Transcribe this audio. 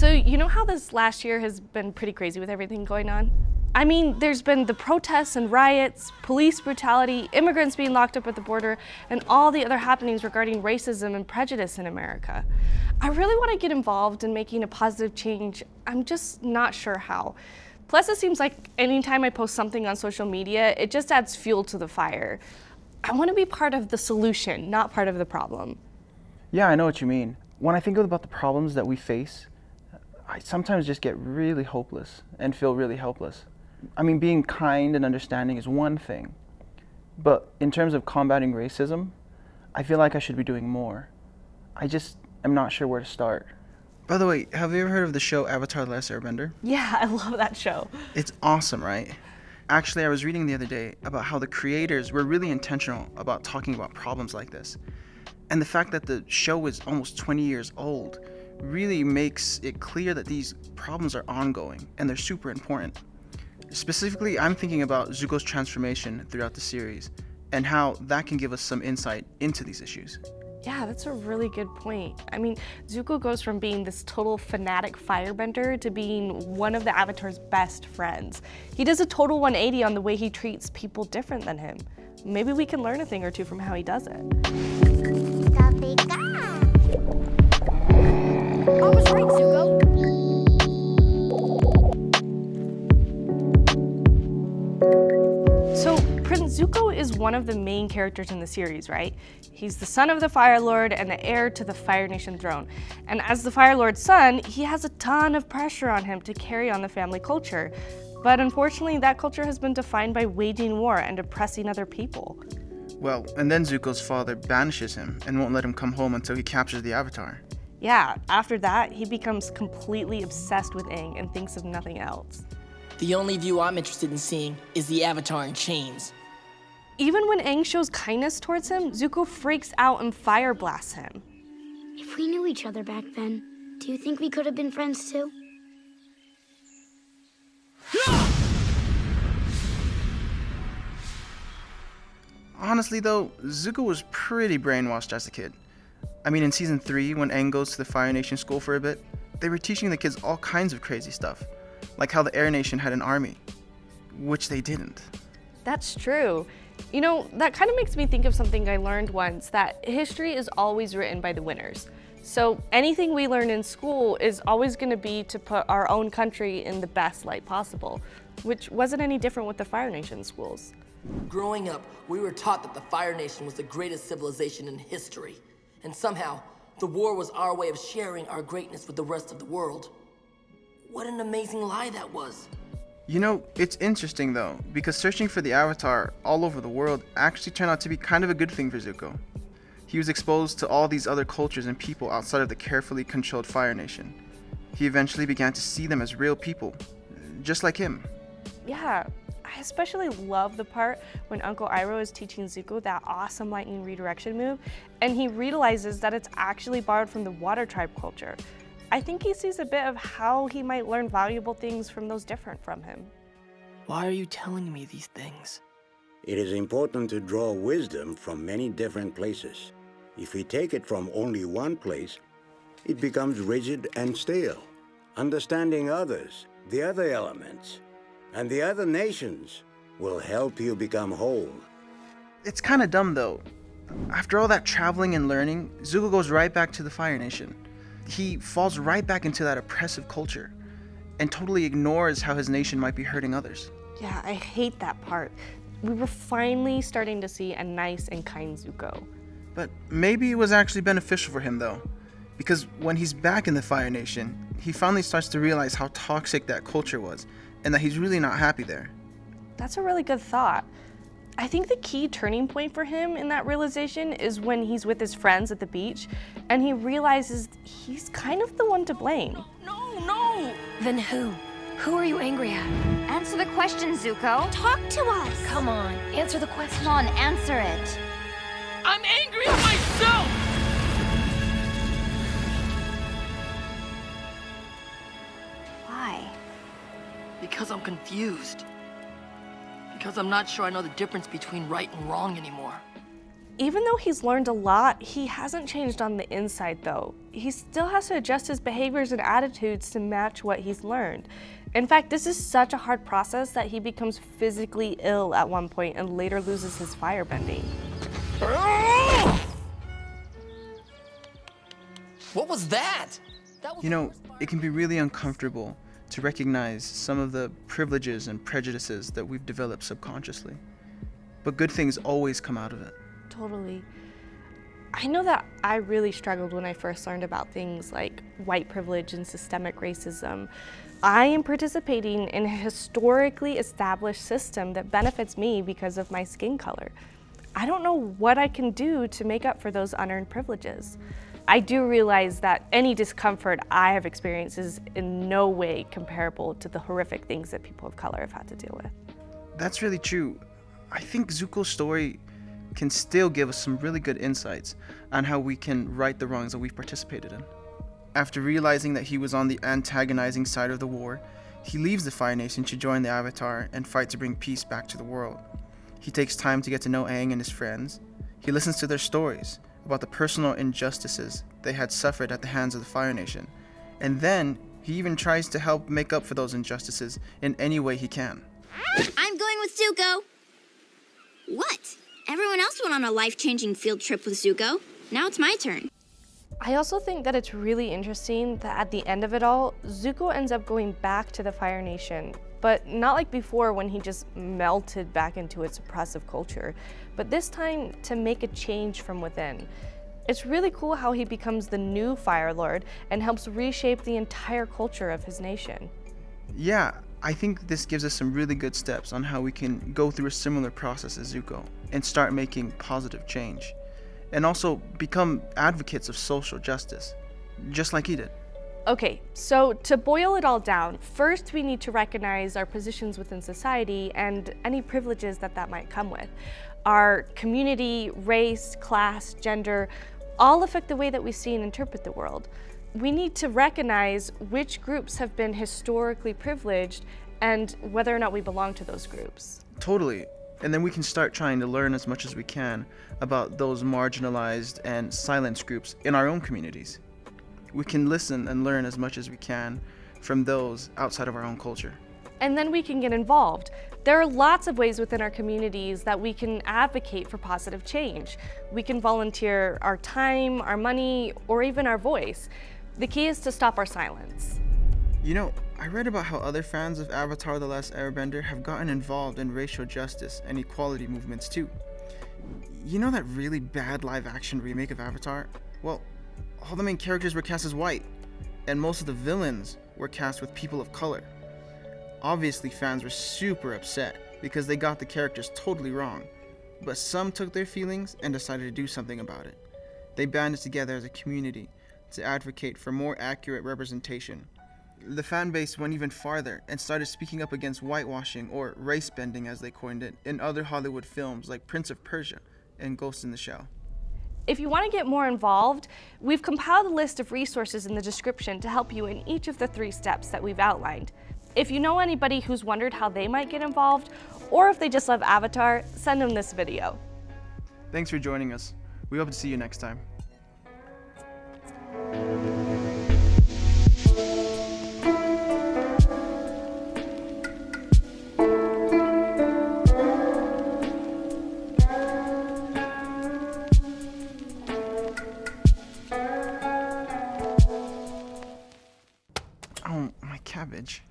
So you know how this last year has been pretty crazy with everything going on? I mean, there's been the protests and riots, police brutality, immigrants being locked up at the border, and all the other happenings regarding racism and prejudice in America. I really want to get involved in making a positive change. I'm just not sure how. Plus, it seems like anytime I post something on social media, it just adds fuel to the fire. I want to be part of the solution, not part of the problem. Yeah, I know what you mean. When I think about the problems that we face, I sometimes just get really hopeless and feel really helpless. I mean, being kind and understanding is one thing, but in terms of combating racism, I feel like I should be doing more. I just am not sure where to start. By the way, have you ever heard of the show Avatar: Last Airbender? Yeah, I love that show. It's awesome, right? Actually, I was reading the other day about how the creators were really intentional about talking about problems like this. And the fact that the show is almost 20 years old really makes it clear that these problems are ongoing and they're super important. Specifically, I'm thinking about Zuko's transformation throughout the series and how that can give us some insight into these issues. Yeah, that's a really good point. I mean, Zuko goes from being this total fanatic firebender to being one of the Avatar's best friends. He does a total 180 on the way he treats people different than him. Maybe we can learn a thing or two from how he does it. I was right, Zuko. So, Prince Zuko is one of the main characters in the series, right? He's the son of the Fire Lord and the heir to the Fire Nation throne. And as the Fire Lord's son, he has a ton of pressure on him to carry on the family culture. But unfortunately, that culture has been defined by waging war and oppressing other people. Well, and then Zuko's father banishes him and won't let him come home until he captures the Avatar. Yeah, after that, he becomes completely obsessed with Aang and thinks of nothing else. The only view I'm interested in seeing is the Avatar in chains. Even when Aang shows kindness towards him, Zuko freaks out and fire blasts him. If we knew each other back then, do you think we could have been friends too? Honestly though, Zuko was pretty brainwashed as a kid. I mean, in season 3, when Aang goes to the Fire Nation school for a bit, they were teaching the kids all kinds of crazy stuff, like how the Air Nation had an army, which they didn't. That's true. You know, that kind of makes me think of something I learned once, that history is always written by the winners. So anything we learn in school is always going to be to put our own country in the best light possible, which wasn't any different with the Fire Nation schools. Growing up, we were taught that the Fire Nation was the greatest civilization in history. And somehow, the war was our way of sharing our greatness with the rest of the world. What an amazing lie that was. You know, it's interesting though, because searching for the Avatar all over the world actually turned out to be kind of a good thing for Zuko. He was exposed to all these other cultures and people outside of the carefully controlled Fire Nation. He eventually began to see them as real people, just like him. Yeah, I especially love the part when Uncle Iroh is teaching Zuko that awesome lightning redirection move, and he realizes that it's actually borrowed from the Water Tribe culture. I think he sees a bit of how he might learn valuable things from those different from him. Why are you telling me these things? It is important to draw wisdom from many different places. If we take it from only one place, it becomes rigid and stale. Understanding others, the other elements, and the other nations will help you become whole. It's kind of dumb though. After all that traveling and learning, Zuko goes right back to the Fire Nation. He falls right back into that oppressive culture and totally ignores how his nation might be hurting others. Yeah, I hate that part. We were finally starting to see a nice and kind Zuko. But maybe it was actually beneficial for him though, because when he's back in the Fire Nation, he finally starts to realize how toxic that culture was and that he's really not happy there. That's a really good thought. I think the key turning point for him in that realization is when he's with his friends at the beach and he realizes he's kind of the one to blame. No! Then who? Who are you angry at? Answer the question, Zuko. Talk to us! Come on, answer the question. Come on, answer it. I'm angry at myself! Why? Because I'm confused. Because I'm not sure I know the difference between right and wrong anymore. Even though he's learned a lot, he hasn't changed on the inside though. He still has to adjust his behaviors and attitudes to match what he's learned. In fact, this is such a hard process that he becomes physically ill at one point and later loses his firebending. What was that? You know, it can be really uncomfortable to recognize some of the privileges and prejudices that we've developed subconsciously. But good things always come out of it. Totally. I know that I really struggled when I first learned about things like white privilege and systemic racism. I am participating in a historically established system that benefits me because of my skin color. I don't know what I can do to make up for those unearned privileges. I do realize that any discomfort I have experienced is in no way comparable to the horrific things that people of color have had to deal with. That's really true. I think Zuko's story can still give us some really good insights on how we can right the wrongs that we've participated in. After realizing that he was on the antagonizing side of the war, he leaves the Fire Nation to join the Avatar and fight to bring peace back to the world. He takes time to get to know Aang and his friends. He listens to their stories about the personal injustices they had suffered at the hands of the Fire Nation. And then, he even tries to help make up for those injustices in any way he can. I'm going with Zuko. What? Everyone else went on a life-changing field trip with Zuko. Now it's my turn. I also think that it's really interesting that at the end of it all, Zuko ends up going back to the Fire Nation, but not like before when he just melted back into its oppressive culture, but this time to make a change from within. It's really cool how he becomes the new Fire Lord and helps reshape the entire culture of his nation. Yeah, I think this gives us some really good steps on how we can go through a similar process as Zuko and start making positive change. And also become advocates of social justice, just like he did. Okay, so to boil it all down, first we need to recognize our positions within society and any privileges that might come with. Our community, race, class, gender, all affect the way that we see and interpret the world. We need to recognize which groups have been historically privileged and whether or not we belong to those groups. Totally. And then we can start trying to learn as much as we can about those marginalized and silenced groups in our own communities. We can listen and learn as much as we can from those outside of our own culture. And then we can get involved. There are lots of ways within our communities that we can advocate for positive change. We can volunteer our time, our money, or even our voice. The key is to stop our silence. You know, I read about how other fans of Avatar: The Last Airbender have gotten involved in racial justice and equality movements too. You know that really bad live-action remake of Avatar? Well, all the main characters were cast as white, and most of the villains were cast with people of color. Obviously, fans were super upset because they got the characters totally wrong, but some took their feelings and decided to do something about it. They banded together as a community to advocate for more accurate representation. The fan base went even farther and started speaking up against whitewashing, or race bending as they coined it, in other Hollywood films like Prince of Persia and Ghost in the Shell. If you want to get more involved, we've compiled a list of resources in the description to help you in each of the 3 steps that we've outlined. If you know anybody who's wondered how they might get involved, or if they just love Avatar, send them this video. Thanks for joining us. We hope to see you next time. Oh, my cabbage.